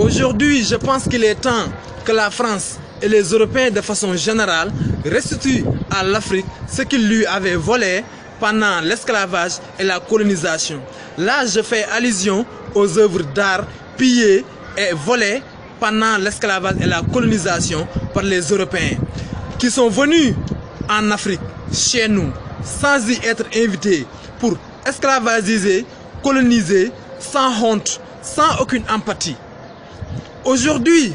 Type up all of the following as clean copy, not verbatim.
Aujourd'hui, je pense qu'il est temps que la France et les Européens de façon générale restituent à l'Afrique ce qu'ils lui avaient volé pendant l'esclavage et la colonisation. Là, je fais allusion aux œuvres d'art pillées et volées pendant l'esclavage et la colonisation par les Européens qui sont venus en Afrique, chez nous, sans y être invités pour esclavagiser, coloniser, sans honte, sans aucune empathie. Aujourd'hui,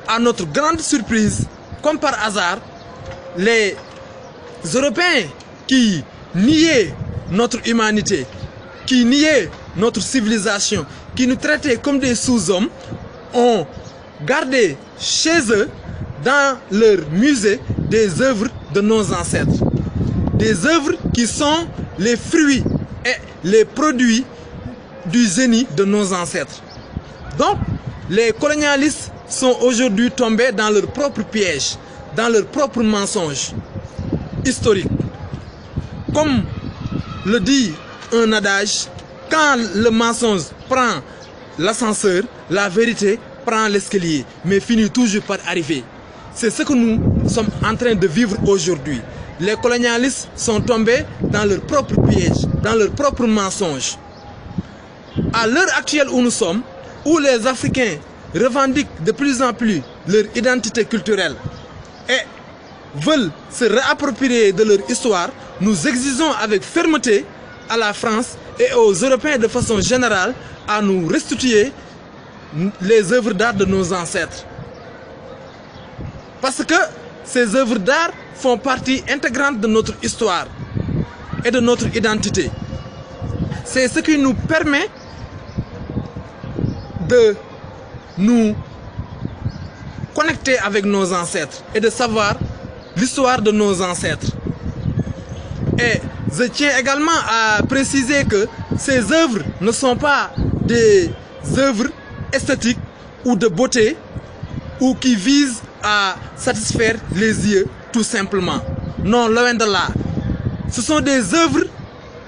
à notre grande surprise, comme par hasard, les Européens qui niaient notre humanité, qui niaient notre civilisation, qui nous traitaient comme des sous-hommes, ont gardé chez eux, dans leur musée, des œuvres de nos ancêtres. Des œuvres qui sont les fruits et les produits du génie de nos ancêtres. Donc, les colonialistes sont aujourd'hui tombés dans leur propre piège, dans leur propre mensonge historique. Comme le dit un adage, quand le mensonge prend l'ascenseur, la vérité prend l'escalier, mais finit toujours par arriver. C'est ce que nous sommes en train de vivre aujourd'hui. Les colonialistes sont tombés dans leur propre piège, dans leur propre mensonge. À l'heure actuelle où nous sommes, où les Africains revendiquent de plus en plus leur identité culturelle et veulent se réapproprier de leur histoire, nous exigeons avec fermeté à la France et aux Européens de façon générale à nous restituer les œuvres d'art de nos ancêtres. Parce que ces œuvres d'art font partie intégrante de notre histoire et de notre identité. C'est ce qui nous permet de nous connecter avec nos ancêtres et de savoir l'histoire de nos ancêtres. Et je tiens également à préciser que ces œuvres ne sont pas des œuvres esthétiques ou de beauté ou qui visent à satisfaire les yeux tout simplement. Non, loin de là. Ce sont des œuvres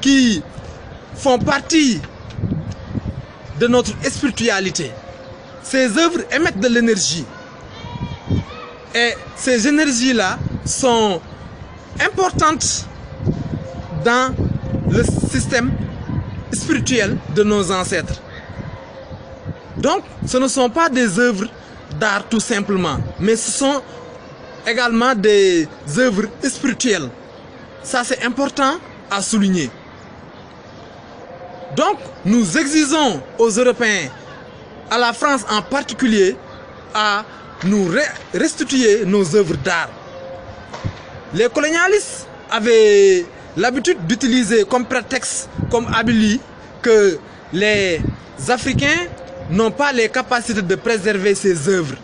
qui font partie de notre spiritualité. Ces œuvres émettent de l'énergie. Et ces énergies-là sont importantes dans le système spirituel de nos ancêtres. Donc, ce ne sont pas des œuvres d'art tout simplement, mais ce sont également des œuvres spirituelles. Ça, c'est important à souligner. Donc, nous exigeons aux Européens, à la France en particulier, à nous restituer nos œuvres d'art. Les colonialistes avaient l'habitude d'utiliser comme prétexte, comme habili, que les Africains n'ont pas les capacités de préserver ces œuvres.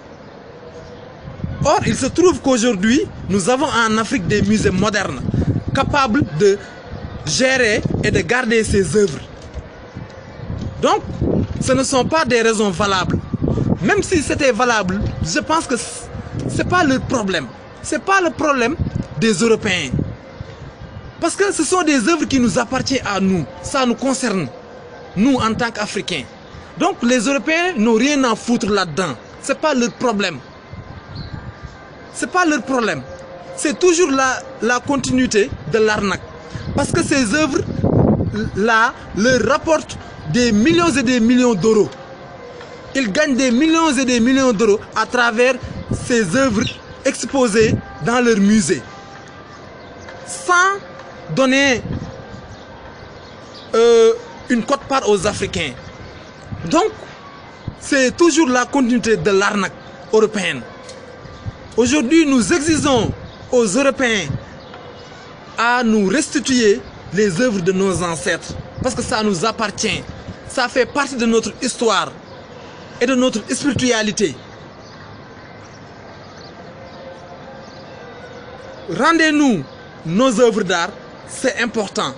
Or, il se trouve qu'aujourd'hui, nous avons en Afrique des musées modernes capables de gérer et de garder ces œuvres. Donc, ce ne sont pas des raisons valables. Même si c'était valable, je pense que ce n'est pas le problème. Ce n'est pas le problème des Européens. Parce que ce sont des œuvres qui nous appartiennent à nous. Ça nous concerne, nous en tant qu'Africains. Donc les Européens n'ont rien à foutre là-dedans. Ce n'est pas leur problème. Ce n'est pas leur problème. C'est toujours la continuité de l'arnaque. Parce que ces œuvres-là leur rapportent des millions et des millions d'euros. Ils gagnent des millions et des millions d'euros à travers ces œuvres exposées dans leur musée. Sans donner une quote-part aux Africains. Donc, c'est toujours la continuité de l'arnaque européenne. Aujourd'hui, nous exigeons aux Européens à nous restituer les œuvres de nos ancêtres. Parce que ça nous appartient. Ça fait partie de notre histoire et de notre spiritualité. Rendez-nous nos œuvres d'art, c'est important.